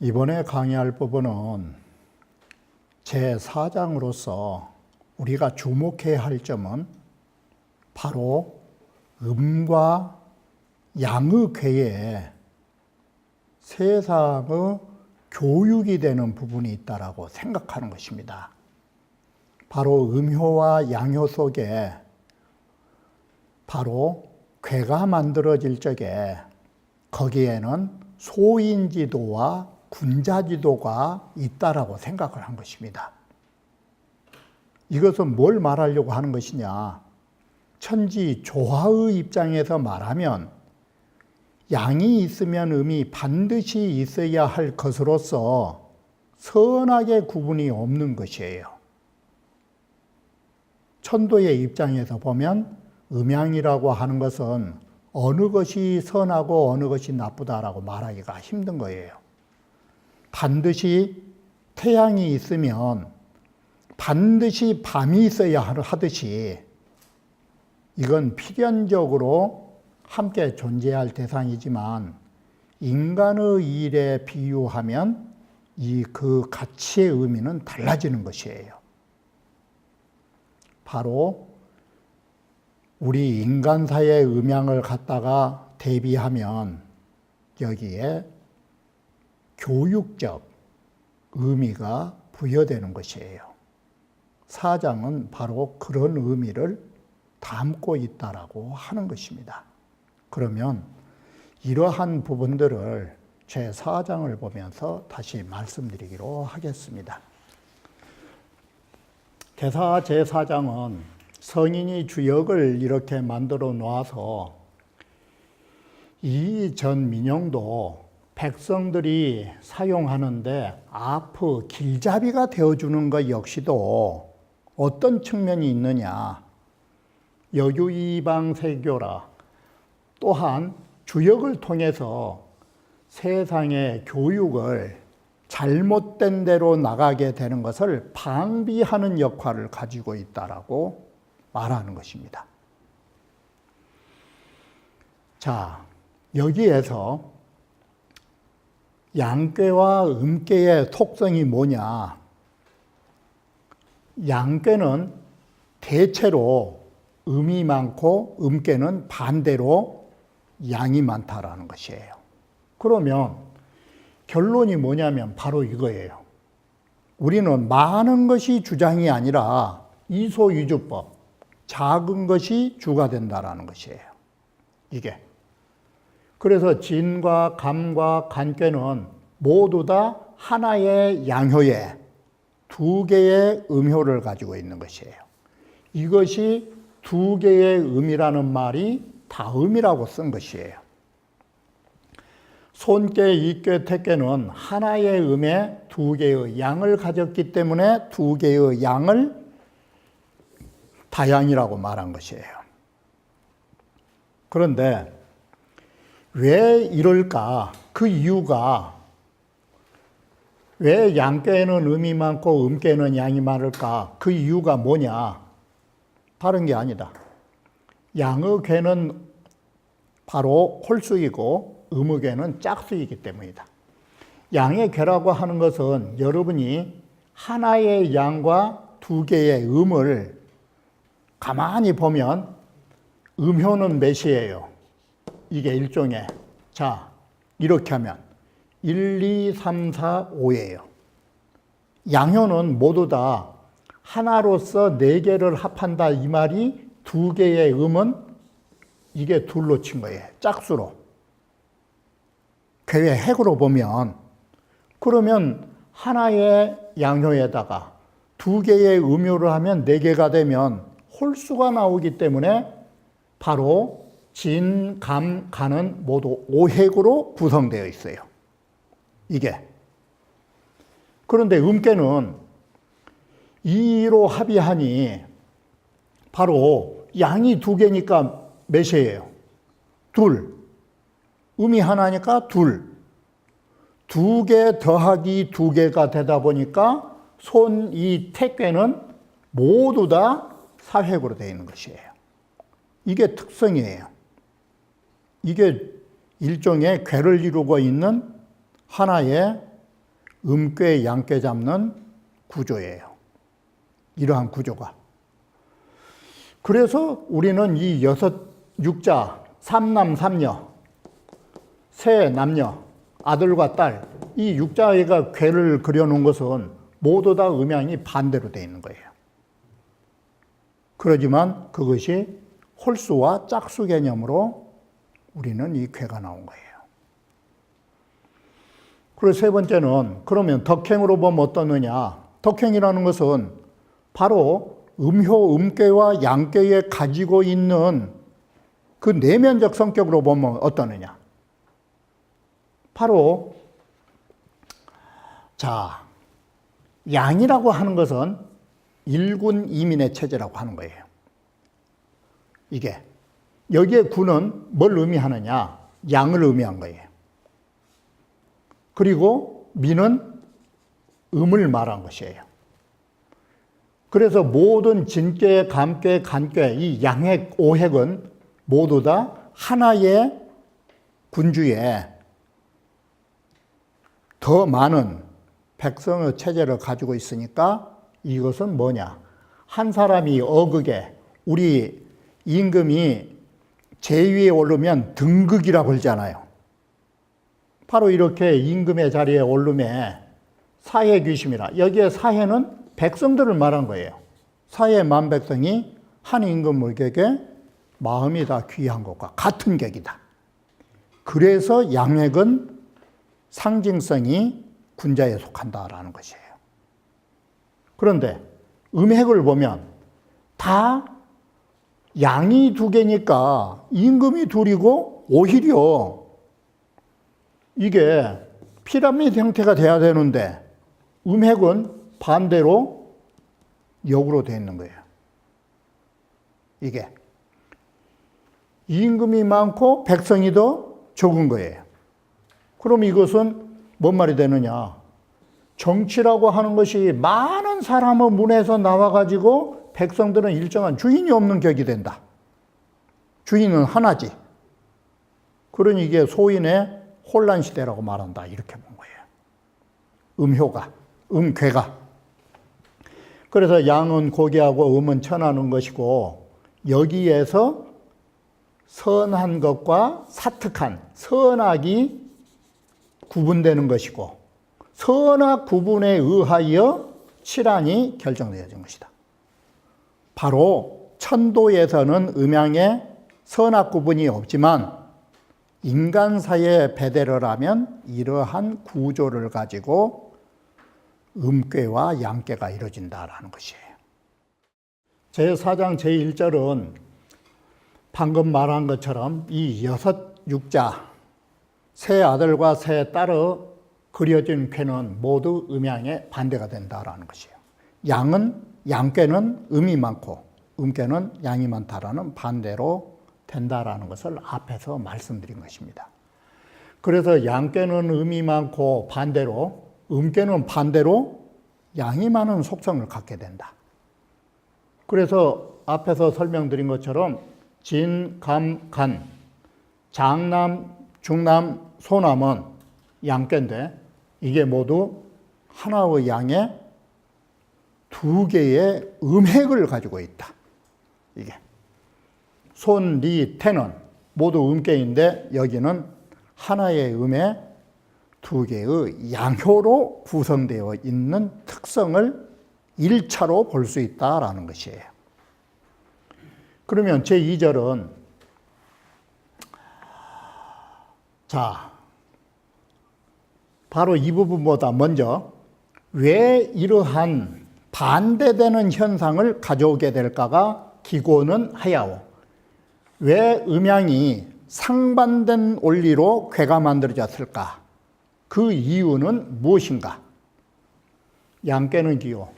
이번에 강의할 부분은 제4장으로서 우리가 주목해야 할 점은 바로 음과 양의 궤에 세상의 교육이 되는 부분이 있다고 생각하는 것입니다. 바로 음효와 양효 속에 바로 궤가 만들어질 적에 거기에는 소인지도와 군자지도가 있다라고 생각을 한 것입니다. 이것은 뭘 말하려고 하는 것이냐? 천지 조화의 입장에서 말하면 양이 있으면 음이 반드시 있어야 할 것으로서 선악의 구분이 없는 것이에요. 천도의 입장에서 보면 음양이라고 하는 것은 어느 것이 선하고 어느 것이 나쁘다라고 말하기가 힘든 거예요. 반드시 태양이 있으면 반드시 밤이 있어야 하듯이 이건 필연적으로 함께 존재할 대상이지만 인간의 일에 비유하면 그 가치의 의미는 달라지는 것이에요. 바로 우리 인간사의 음양을 갖다가 대비하면 여기에 교육적 의미가 부여되는 것이에요. 사장은 바로 그런 의미를 담고 있다라고 하는 것입니다. 그러면 이러한 부분들을 제4장을 보면서 다시 말씀드리기로 하겠습니다. 대사 제4장은 성인이 주역을 이렇게 만들어 놓아서 이 전 민영도 백성들이 사용하는데 아프 길잡이가 되어주는 것 역시도 어떤 측면이 있느냐. 여유이방세교라. 또한 주역을 통해서 세상의 교육을 잘못된 대로 나가게 되는 것을 방비하는 역할을 가지고 있다라고 말하는 것입니다. 자, 여기에서 양꾀와 음꾀의 속성이 뭐냐? 양꾀는 대체로 음이 많고 음꾀는 반대로 양이 많다라는 것이에요. 그러면 결론이 뭐냐면 바로 이거예요. 우리는 많은 것이 주장이 아니라 이소유주법, 작은 것이 주가 된다라는 것이에요. 이게. 그래서 진과 감과 간꾀는 모두 다 하나의 양효에 두 개의 음효를 가지고 있는 것이에요. 이것이 두 개의 음이라는 말이 다음이라고 쓴 것이에요. 손꾀, 이꾀, 택꾀는 하나의 음에 두 개의 양을 가졌기 때문에 두 개의 양을 다양이라고 말한 것이에요. 그런데 왜 이럴까? 그 이유가 왜 양꾀에는 음이 많고 음꾀에는 양이 많을까? 그 이유가 뭐냐? 다른 게 아니다. 양의 꾀는 바로 홀수이고 음의 꾀는 짝수이기 때문이다. 양의 꾀라고 하는 것은 여러분이 하나의 양과 두 개의 음을 가만히 보면 음효는 몇이에요? 이게 일종의, 자, 이렇게 하면 1, 2, 3, 4, 5예요. 양효는 모두 다 하나로서 네 개를 합한다 이 말이 두 개의 음은 이게 둘로 친 거예요. 짝수로. 궤의 핵으로 보면 그러면 하나의 양효에다가 두 개의 음효를 하면 네 개가 되면 홀수가 나오기 때문에 바로 진, 감, 간은 모두 5핵으로 구성되어 있어요. 이게. 그런데 음께는 2로 합의하니 바로 양이 두 개니까 몇이에요? 둘. 음이 하나니까 둘. 두 개 더하기 두 개가 되다 보니까 손 이 택괴는 모두 다 사획으로 되어 있는 것이에요. 이게 특성이에요. 이게 일종의 궤를 이루고 있는 하나의 음괴, 양괴 잡는 구조예요. 이러한 구조가. 그래서 우리는 이 육자, 삼남, 삼녀, 세 남녀, 아들과 딸, 이 육자가 궤를 그려놓은 것은 모두 다 음양이 반대로 되어 있는 거예요. 그러지만 그것이 홀수와 짝수 개념으로 우리는 이 궤가 나온 거예요. 그리고 세 번째는 그러면 덕행으로 보면 어떠느냐? 덕행이라는 것은 바로 음효, 음괴와 양괴에 가지고 있는 그 내면적 성격으로 보면 어떠느냐? 바로 자, 양이라고 하는 것은 일군 이민의 체제라고 하는 거예요. 이게 여기에 군은 뭘 의미하느냐? 양을 의미한 거예요. 그리고 민은 음을 말한 것이에요. 그래서 모든 진괴, 감괴, 간괴, 이 양획, 오획은 모두 다 하나의 군주에 더 많은 백성의 체제를 가지고 있으니까 이것은 뭐냐? 한 사람이 어극에 우리 임금이 제위에 오르면 등극이라고 그러잖아요. 바로 이렇게 임금의 자리에 오르면 사해 귀심이라. 여기에 사해는 백성들을 말한 거예요. 사해 만백성이 한 임금에게 마음이 다 귀한 것과 같은 격이다. 그래서 양획은 상징성이 군자에 속한다라는 것이에요. 그런데 음획을 보면 다 양이 두 개니까 임금이 둘이고 오히려 이게 피라미드 형태가 돼야 되는데 음획은 반대로 역으로 되어 있는 거예요. 이게 임금이 많고 백성이 더 적은 거예요. 그럼 이것은 뭔 말이 되느냐? 정치라고 하는 것이 많은 사람의 문에서 나와가지고 백성들은 일정한 주인이 없는 격이 된다. 주인은 하나지. 그러니 이게 소인의 혼란 시대라고 말한다. 이렇게 본 거예요. 음효가, 음괴가. 그래서 양은 고귀하고 음은 천하는 것이고 여기에서 선한 것과 사특한 선악이 구분되는 것이고 선악 구분에 의하여 칠안이 결정되어진 것이다. 바로 천도에서는 음양에 선악 구분이 없지만 인간사의 배대를 하면 이러한 구조를 가지고 음괴와 양괴가 이루어진다라는 것이에요. 제4장 제1절은 방금 말한 것처럼 이 여섯 육자, 세 아들과 세 딸의 그려진 쾌는 모두 음양의 반대가 된다라는 것이에요. 양괴는 음이 많고 음괴는 양이 많다라는 반대로 된다라는 것을 앞에서 말씀드린 것입니다. 그래서 양괴는 음이 많고 반대로 음괴는 반대로 양이 많은 속성을 갖게 된다. 그래서 앞에서 설명드린 것처럼 진, 감, 간, 장남, 중남, 소남은 양괴인데 이게 모두 하나의 양에 두 개의 음획을 가지고 있다. 이게 손, 리, 태는 모두 음괴인데 여기는 하나의 음에 두 개의 양효로 구성되어 있는 특성을 1차로 볼 수 있다라는 것이에요. 그러면 제2절은 자, 바로 이 부분보다 먼저 왜 이러한 반대되는 현상을 가져오게 될까가 기고는 하야오. 왜 음양이 상반된 원리로 괴가 만들어졌을까? 그 이유는 무엇인가? 양괴는 기요,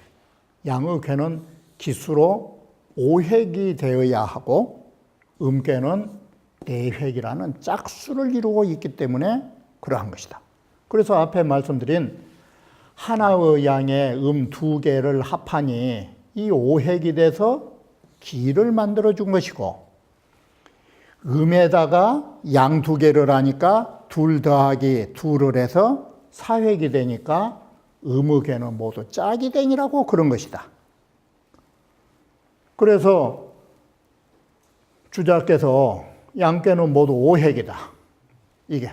양의 괴는 기수로 오획이 되어야 하고 음계는 네획이라는 짝수를 이루고 있기 때문에 그러한 것이다. 그래서 앞에 말씀드린 하나의 양의 두 개를 합하니 이 오획이 돼서 기를 만들어 준 것이고, 음에다가 양 두 개를 하니까 둘 더하기 둘을 해서 사획이 되니까 음의 개는 모두 짝이 되니라고 그런 것이다. 그래서 주자께서 양계는 모두 오획이다. 이게.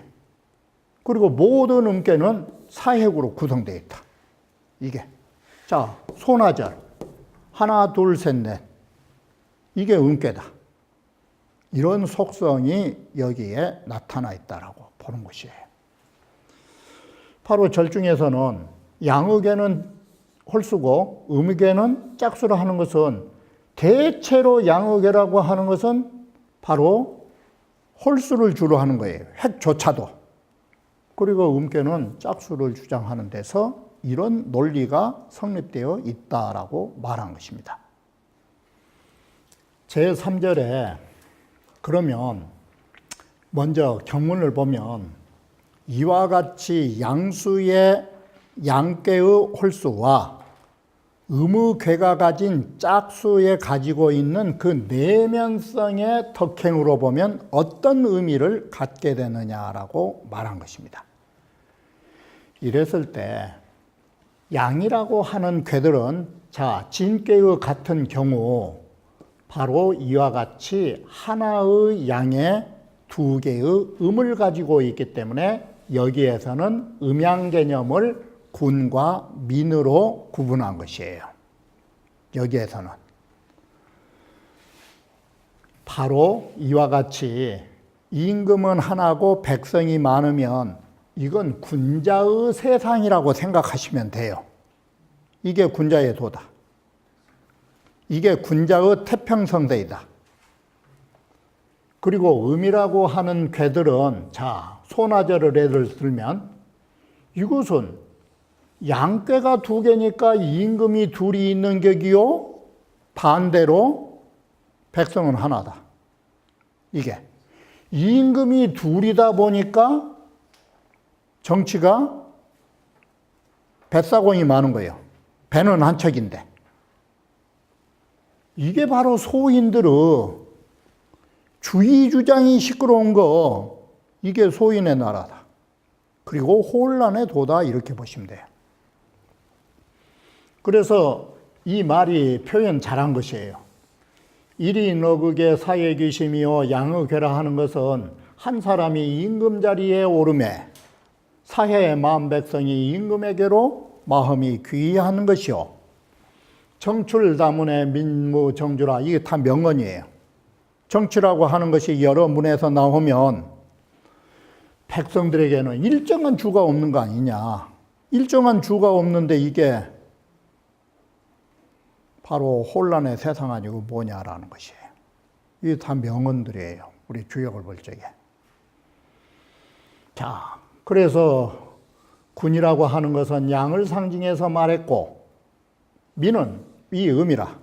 그리고 모든 음계는 사획으로 구성되어 있다. 이게. 자, 소나절. 하나, 둘, 셋, 넷. 이게 음계다. 이런 속성이 여기에 나타나 있다라고 보는 것이에요. 바로 절중에서는 양의계는 홀수고 음의계는 짝수로 하는 것은, 대체로 양의계라고 하는 것은 바로 홀수를 주로 하는 거예요. 획조차도. 그리고 음계는 짝수를 주장하는 데서 이런 논리가 성립되어 있다라고 말한 것입니다. 제3절에 그러면 먼저 경문을 보면 이와 같이 양수의 양계의 홀수와 음의 괴가 가진 짝수에 가지고 있는 그 내면성의 덕행으로 보면 어떤 의미를 갖게 되느냐라고 말한 것입니다. 이랬을 때 양이라고 하는 괴들은, 자, 진계의 같은 경우 바로 이와 같이 하나의 양에 두 개의 음을 가지고 있기 때문에 여기에서는 음양 개념을 군과 민으로 구분한 것이에요. 여기에서는. 바로 이와 같이 임금은 하나고 백성이 많으면 이건 군자의 세상이라고 생각하시면 돼요. 이게 군자의 도다. 이게 군자의 태평성대이다. 그리고 음이라고 하는 괴들은, 자, 소나절을 예를 들면 이것은 양괴가 두 개니까 임금이 둘이 있는 격이요, 반대로 백성은 하나다. 이게 임금이 둘이다 보니까 정치가 뱃사공이 많은 거예요. 배는 한 척인데. 이게 바로 소인들의 주의 주장이 시끄러운 거, 이게 소인의 나라다. 그리고 혼란의 도다, 이렇게 보시면 돼요. 그래서 이 말이 표현 잘한 것이에요. 일이 너그게 사의 귀심이요 양의 괴라 하는 것은 한 사람이 임금 자리에 오름에 사해의 마음 백성이 임금에게로 마음이 귀의하는 것이요 정출 다문의 민무 정주라, 이게 다 명언이에요. 정치라고 하는 것이 여러 문에서 나오면 백성들에게는 일정한 주가 없는 거 아니냐. 일정한 주가 없는데 이게 바로 혼란의 세상 아니고 뭐냐라는 것이에요. 이게 다 명언들이에요. 우리 주역을 볼 적에. 자, 그래서 군이라고 하는 것은 양을 상징해서 말했고, 민은 이 음이라,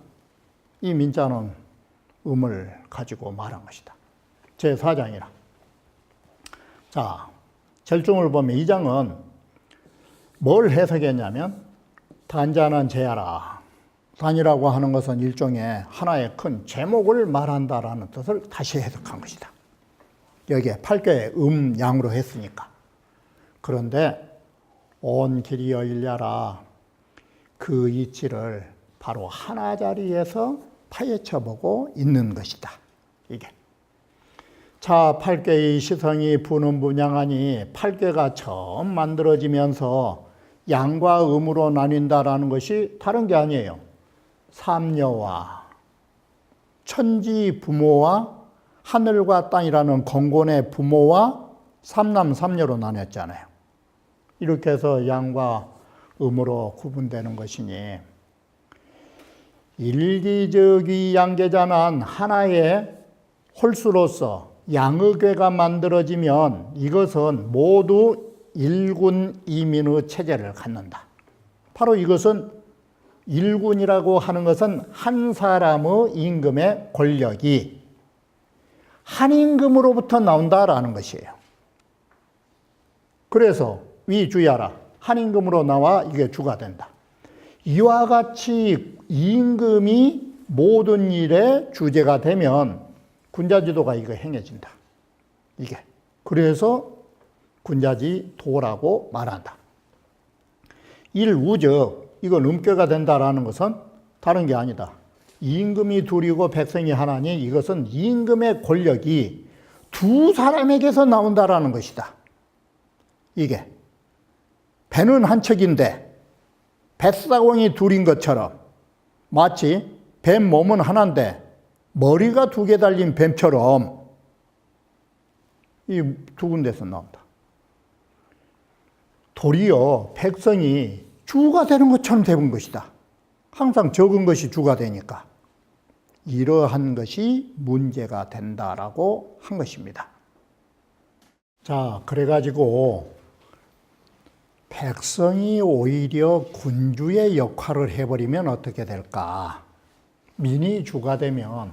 이 민자는 음을 가지고 말한 것이다. 제4장이라. 자, 절중을 보면 이 장은 뭘 해석했냐면, 단자는 제하라. 단이라고 하는 것은 일종의 하나의 큰 제목을 말한다라는 뜻을 다시 해석한 것이다. 여기에 8개의 양으로 했으니까. 그런데 온 길이여 일야라, 그 이치를 바로 하나 자리에서 파헤쳐보고 있는 것이다. 이게. 자, 8개의 시성이 부는 분양하니 8개가 처음 만들어지면서 양과 음으로 나뉜다라는 것이 다른 게 아니에요. 삼녀와 천지 부모와 하늘과 땅이라는 건곤의 부모와 삼남 삼녀로 나뉘었잖아요. 이렇게 해서 양과 음으로 구분되는 것이니, 일기적이 양계자는 하나의 홀수로서 양의괴가 만들어지면 이것은 모두 일군 이민의 체제를 갖는다. 바로 이것은 일군이라고 하는 것은 한 사람의 임금의 권력이 한 임금으로부터 나온다라는 것이에요. 그래서 위주야라. 한 임금으로 나와 이게 주가 된다. 이와 같이 임금이 모든 일의 주제가 되면 군자지도가 이거 행해진다. 이게. 그래서 군자지도라고 말한다. 일우적, 이건 음교가 된다라는 것은 다른 게 아니다. 임금이 둘이고 백성이 하나니 이것은 임금의 권력이 두 사람에게서 나온다라는 것이다. 이게. 배는 한 척인데 뱃사공이 둘인 것처럼 마치 뱀 몸은 하나인데 머리가 두 개 달린 뱀처럼 이 두 군데서 나온다. 도리어 백성이 주가 되는 것처럼 되는 것이다. 항상 적은 것이 주가 되니까. 이러한 것이 문제가 된다라고 한 것입니다. 자, 그래가지고 백성이 오히려 군주의 역할을 해버리면 어떻게 될까? 민이 주가 되면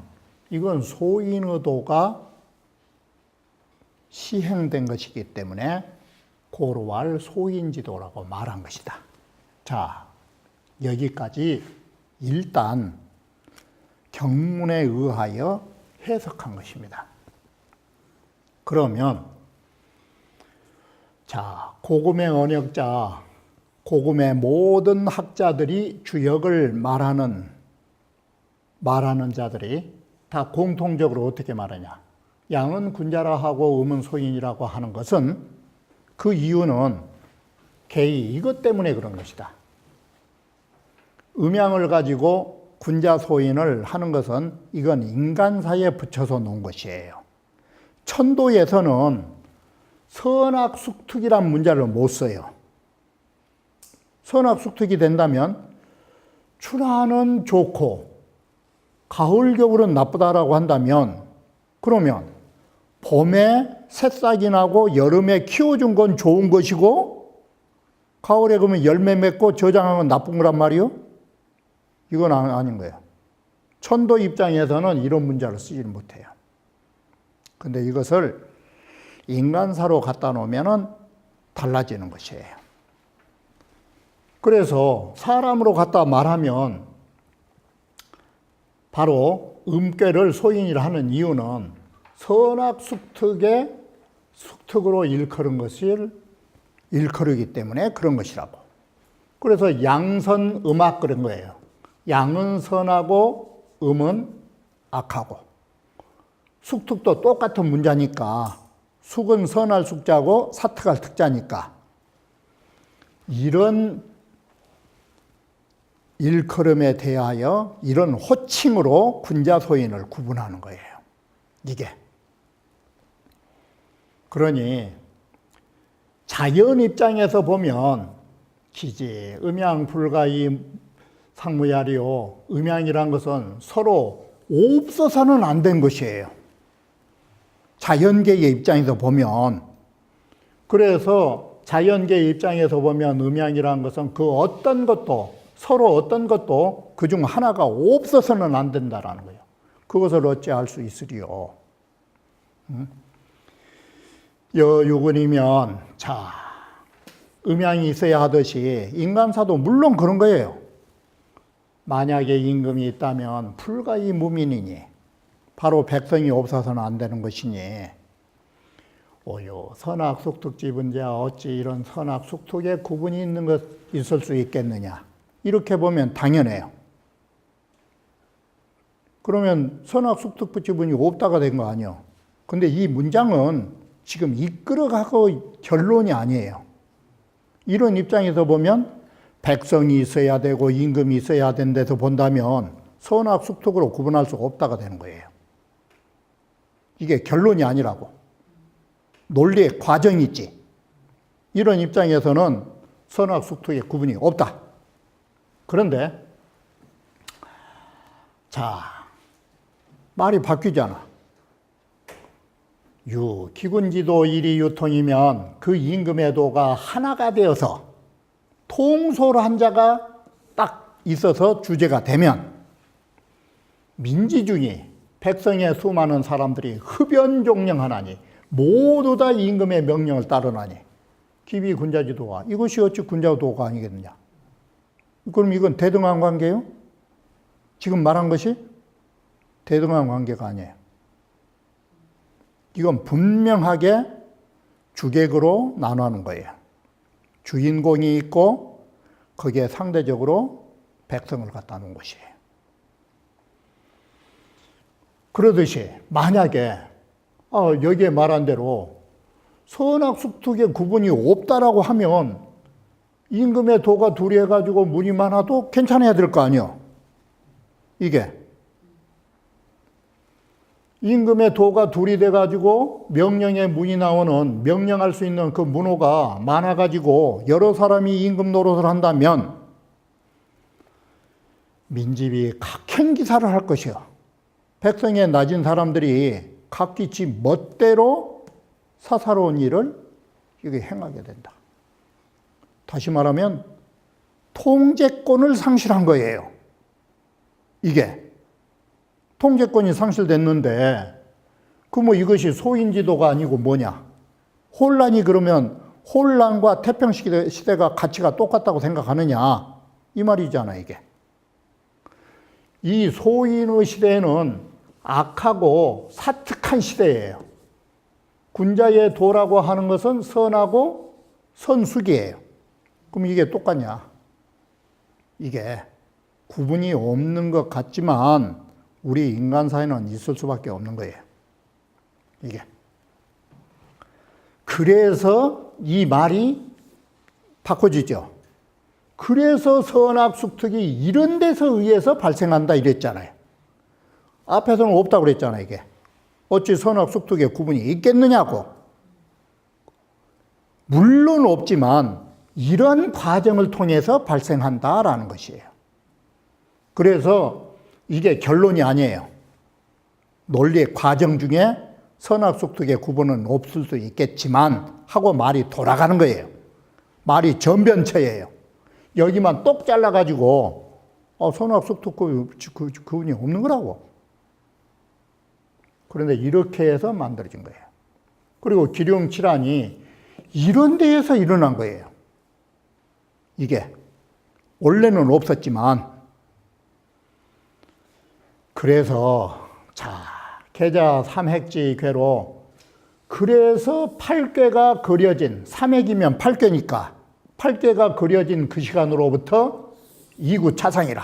이건 소인의도가 시행된 것이기 때문에 고로할 소인지도라고 말한 것이다. 자, 여기까지 일단 경문에 의하여 해석한 것입니다. 그러면 자, 고금의 언역자, 고금의 모든 학자들이 주역을 말하는 자들이 다 공통적으로 어떻게 말하냐? 양은 군자라 하고 음은 소인이라고 하는 것은 그 이유는 개의 이것 때문에 그런 것이다. 음양을 가지고 군자 소인을 하는 것은 이건 인간사에 붙여서 놓은 것이에요. 천도에서는 선악숙특이란 문자를 못 써요. 선악숙특이 된다면春夏는 좋고 가을 겨울은 나쁘다라고 한다면 그러면 봄에 새싹이 나고 여름에 키워준 건 좋은 것이고 가을에 그러면 열매 맺고 저장한 건 나쁜 거란 말이요? 이건 아닌 거예요. 천도 입장에서는 이런 문자를 쓰지를 못해요. 근데 이것을 인간사로 갖다 놓으면 달라지는 것이에요. 그래서 사람으로 갖다 말하면 바로 음괴를 소인이라 하는 이유는 선악숙특의 숙특으로 일컬은 것을 일컬이기 때문에 그런 것이라고. 그래서 양선음악 그런 거예요. 양은 선하고 음은 악하고. 숙특도 똑같은 문자니까 숙은 선할 숙자고 사특할 특자니까 이런 일컬음에 대하여 이런 호칭으로 군자소인을 구분하는 거예요. 이게. 그러니 자연 입장에서 보면 기지, 음양, 불가이, 상무야리요. 음양이란 것은 서로 없어서는 안 된 것이에요. 자연계의 입장에서 보면. 그래서 자연계의 입장에서 보면 음양이란 것은 그 어떤 것도 서로 어떤 것도 그중 하나가 없어서는 안 된다라는 거예요. 그것을 어찌할 수 있으리요. 여유근이면 자 음양이 있어야 하듯이 인간사도 물론 그런 거예요. 만약에 임금이 있다면 불가이 무민이니 바로 백성이 없어서는 안 되는 것이니 오요 선악숙특지분자 어찌 이런 선악숙특의 구분이 있는 것 있을 수 있겠느냐. 이렇게 보면 당연해요. 그러면 선악숙특지분이 없다가 된 거 아니에요. 근데 이 문장은 지금 이끌어가고 결론이 아니에요. 이런 입장에서 보면 백성이 있어야 되고 임금이 있어야 되는 데서 본다면 선악숙특으로 구분할 수가 없다가 되는 거예요. 이게 결론이 아니라고. 논리의 과정이 있지. 이런 입장에서는 선악숙특의 구분이 없다. 그런데 자 말이 바뀌잖아. 기군지도 일이 유통이면 그 임금의 도가 하나가 되어서 통솔한 자가 딱 있어서 주제가 되면 민지중이 백성의 수많은 사람들이 흡연종령하나니 모두 다 임금의 명령을 따르나니 기비군자지도가 이것이 어찌 군자도가 아니겠느냐. 그럼 이건 대등한 관계예요? 지금 말한 것이 대등한 관계가 아니에요. 이건 분명하게 주객으로 나누는 거예요. 주인공이 있고 거기에 상대적으로 백성을 갖다 놓은 것이에요. 그러듯이 만약에 여기에 말한 대로 선악숙tuk의 구분이 없다라고 하면 임금의 도가 둘이 해가지고 문이 많아도 괜찮아야 될 거 아니에요. 이게 임금의 도가 둘이 돼가지고 명령의 문이 나오는 명령할 수 있는 그 문호가 많아가지고 여러 사람이 임금 노릇을 한다면 민집이 각행기사를 할 것이요. 백성의 낮은 사람들이 각기 지 멋대로 사사로운 일을 이게 행하게 된다. 다시 말하면 통제권을 상실한 거예요. 이게 통제권이 상실됐는데 이것이 소인지도가 아니고 뭐냐? 혼란이 그러면 혼란과 태평시대가 가치가 똑같다고 생각하느냐? 이 말이잖아 이게. 이 소인의 시대에는 악하고 사특한 시대예요. 군자의 도라고 하는 것은 선하고 선숙이에요. 그럼 이게 똑같냐? 이게 구분이 없는 것 같지만 우리 인간 사회는 있을 수밖에 없는 거예요. 이게. 그래서 이 말이 바꿔지죠. 그래서 선악숙tuk이 이런 데서 의해서 발생한다 이랬잖아요. 앞에서는 없다고 그랬잖아요, 이게. 어찌 선악숙tuk의 구분이 있겠느냐고. 물론 없지만 이런 과정을 통해서 발생한다라는 것이에요. 그래서 이게 결론이 아니에요. 논리의 과정 중에 선악숙tuk의 구분은 없을 수 있겠지만 하고 말이 돌아가는 거예요. 말이 전변체예요. 여기만 똑 잘라가지고 선악숙tuk 구분이 없는 거라고. 그런데 이렇게 해서 만들어진 거예요. 그리고 기륭칠환이 이런 데에서 일어난 거예요. 이게 원래는 없었지만 그래서 계자 삼획지 궤로 그래서 8궤가 그려진 3핵이면 8궤니까 8궤가 그려진 그 시간으로부터 이구차상이라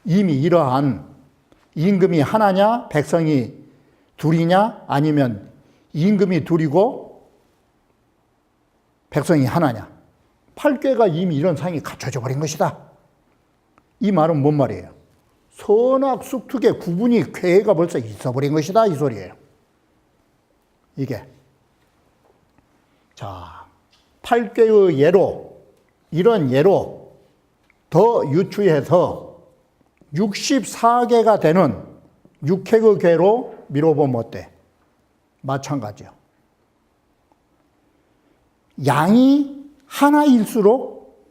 이미 이러한 임금이 하나냐 백성이 둘이냐 아니면 임금이 둘이고 백성이 하나냐 8궤가 이미 이런 상이 갖춰져 버린 것이다. 이 말은 뭔 말이에요? 선악숙tuk의 구분이 궤가 벌써 있어 버린 것이다 이 소리예요. 이게 8궤의 예로 이런 예로 더 유추해서 64개가 되는 육획의 궤로 밀어보면 어때? 마찬가지요. 양이 하나일수록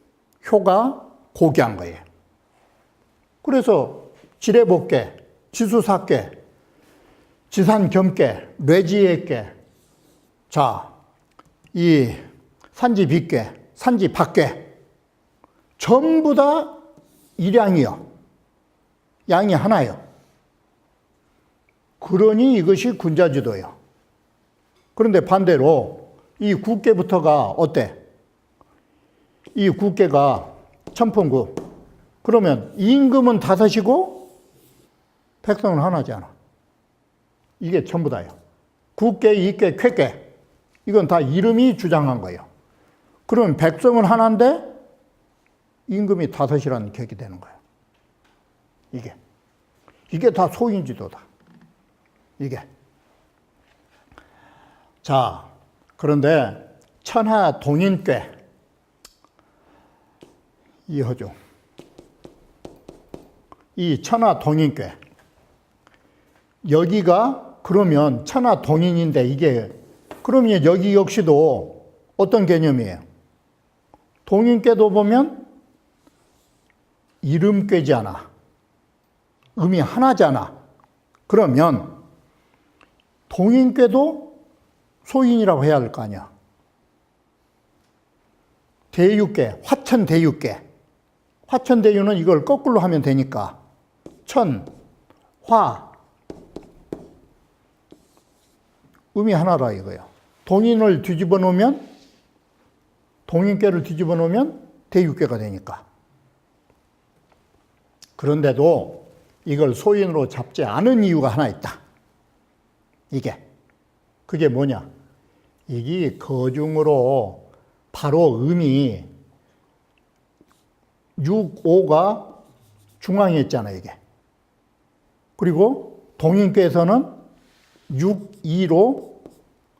효가 고귀한 거예요. 그래서 지뢰복궤, 지수사궤, 지산겸궤, 뇌지액궤, 이 산지빗궤, 산지박궤 전부 다 일양이요. 양이 하나요. 그러니 이것이 군자지도예요. 그런데 반대로 이 국궤부터가 어때? 이 국궤가 천풍국. 그러면 임금은 다섯이고 백성은 하나잖아. 이게 전부 다예요. 국궤, 이궤, 쾌궤. 이건 다 이름이 주장한 거예요. 그러면 백성은 하나인데 임금이 다섯이라는 격이 되는 거예요. 이게 다 소인지도다. 이게. 그런데 천하 동인궤 이허죠. 이 천하 동인궤 여기가 그러면 천하 동인인데 이게 그러면 여기 역시도 어떤 개념이에요? 동인궤도 보면 이름꾀잖아. 음이 하나잖아. 그러면 동인꾀도 소인이라고 해야 할 거 아니야. 대유꾀, 화천대유꾀. 화천대유는 이걸 거꾸로 하면 되니까 천, 화, 음이 하나라 이거예요. 동인을 뒤집어 놓으면, 동인꾀를 뒤집어 놓으면 대유꾀가 되니까. 그런데도 이걸 소인으로 잡지 않은 이유가 하나 있다. 그게 뭐냐? 이게 거중으로 바로 음이 6, 5가 중앙에 있잖아, 이게. 그리고 동인꾀에서는 6, 2로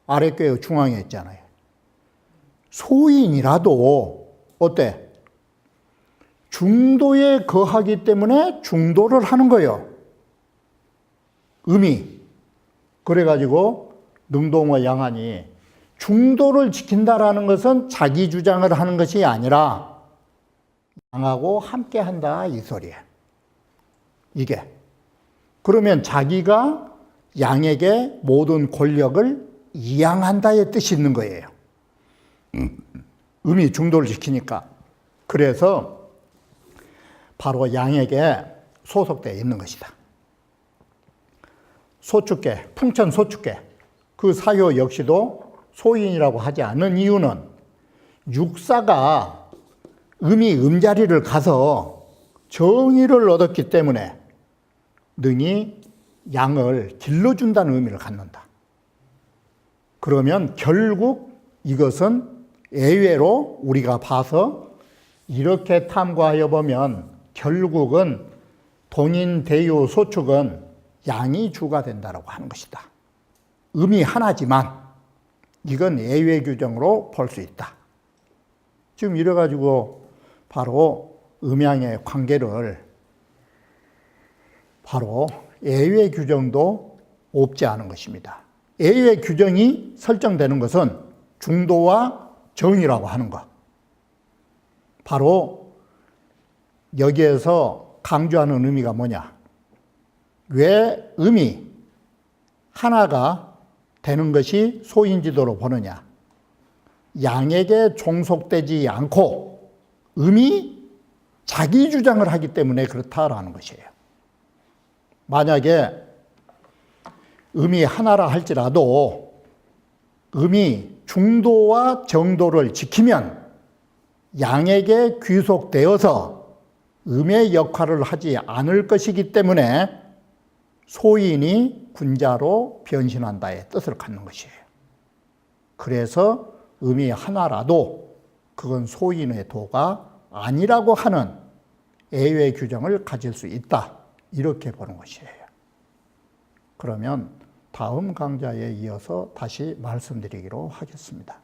아랫꾀 중앙에 있잖아요. 소인이라도 어때? 중도에 거하기 때문에 중도를 하는 거예요. 음이. 그래가지고 능동과 양한이 중도를 지킨다라는 것은 자기 주장을 하는 것이 아니라 양하고 함께 한다 이 소리예요. 이게. 그러면 자기가 양에게 모든 권력을 이양한다의 뜻이 있는 거예요. 음이 중도를 지키니까. 그래서 바로 양에게 소속되어 있는 것이다. 소축계, 풍천소축계, 그 사유 역시도 소인이라고 하지 않는 이유는 육사가 음이 음자리를 가서 정의를 얻었기 때문에 능히 양을 길러준다는 의미를 갖는다. 그러면 결국 이것은 예외로 우리가 봐서 이렇게 탐구하여 보면 결국은 동인, 대유, 소축은 양이 주가 된다고 하는 것이다. 음이 하나지만 이건 예외 규정으로 볼 수 있다. 지금 이래가지고 바로 음양의 관계를 바로 예외 규정도 없지 않은 것입니다. 예외 규정이 설정되는 것은 중도와 정이라고 하는 것. 바로 여기에서 강조하는 의미가 뭐냐? 왜 음이 하나가 되는 것이 소인지도로 보느냐? 양에게 종속되지 않고 음이 자기 주장을 하기 때문에 그렇다라는 것이에요. 만약에 음이 하나라 할지라도 음이 중도와 정도를 지키면 양에게 귀속되어서 음의 역할을 하지 않을 것이기 때문에 소인이 군자로 변신한다의 뜻을 갖는 것이에요. 그래서 음이 하나라도 그건 소인의 도가 아니라고 하는 예외 규정을 가질 수 있다. 이렇게 보는 것이에요. 그러면 다음 강좌에 이어서 다시 말씀드리기로 하겠습니다.